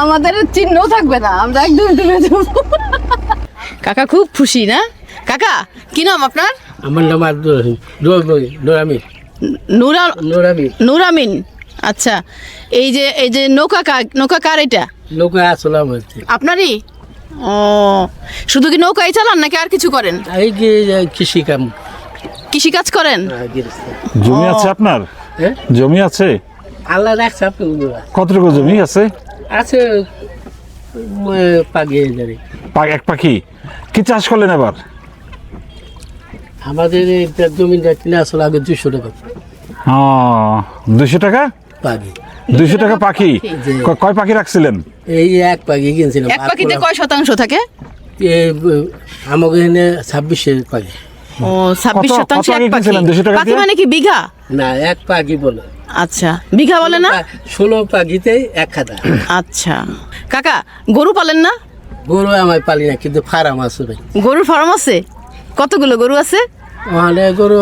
আমাদের চিহ্ন থাকবে না, আমরা একদম ডুবে যাবো। কাকা খুব খুশি না? কাকা কি নাম আপনার? আমার নাম নুরামিন। নুরামিন। আচ্ছা, এই যে নৌকা কার এটা? নৌকা আসলে আপনারই? ও, শুধু কি নৌকাই চালান নাকি আর কিছু করেন? এই যে কৃষি কাম। কৃষি কাজ করেন? জমি আছে আপনার? হ্যাঁ? জমি আছে? আল্লাহ রাখছে আপনি। কতটুকু জমি আছে? আছে পাগিয়ে যাবে। এক পাখি কি চাষ করলেন এবার? আমাদের জমিটা কিনে আসলে আগে 200 টাকা 200 টাকা? পাগি 200 টাকা পাখি? কয় পাখি রাখছিলেন? এই এক পাগি কিনছিলাম। এক পাখিতে কয় শতাংশ থাকে? আমাকে এখানে 26 পাগি। ও, 26% এক পাখি। 200 টাকা পাখি দিয়ে? মানে কি বিঘা? না, এক পাগি বলে। আচ্ছা, বিঘা বলে না? 16 পাগিতে এক খাতা। আচ্ছা কাকা, গরু পালেন না? গরু আমার পালি না, কিন্তু ফার্ম আছে ভাই। গরুর ফার্ম আছে? কতগুলো গরু আছে? ওখানে গরু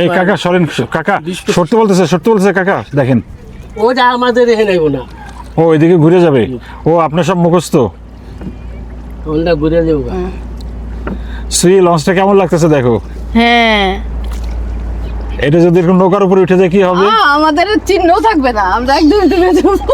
এই কাকা সরেন, কাকা সত্যি বলতেছে কাকা, দেখেন ওটা আমাদের এখানে না। ও এদিকে ঘুরে যাবে। ও আপনার সব মুখস্থ। ওটা ঘুরে যাবো। লঞ্চটা কেমন লাগতেছে দেখো। হ্যাঁ, এটা যদি এরকম নৌকার উপরে উঠে যায় কি হবে? আমাদের চিহ্ন থাকবে না, আমরা একদম ডুবে যাবো।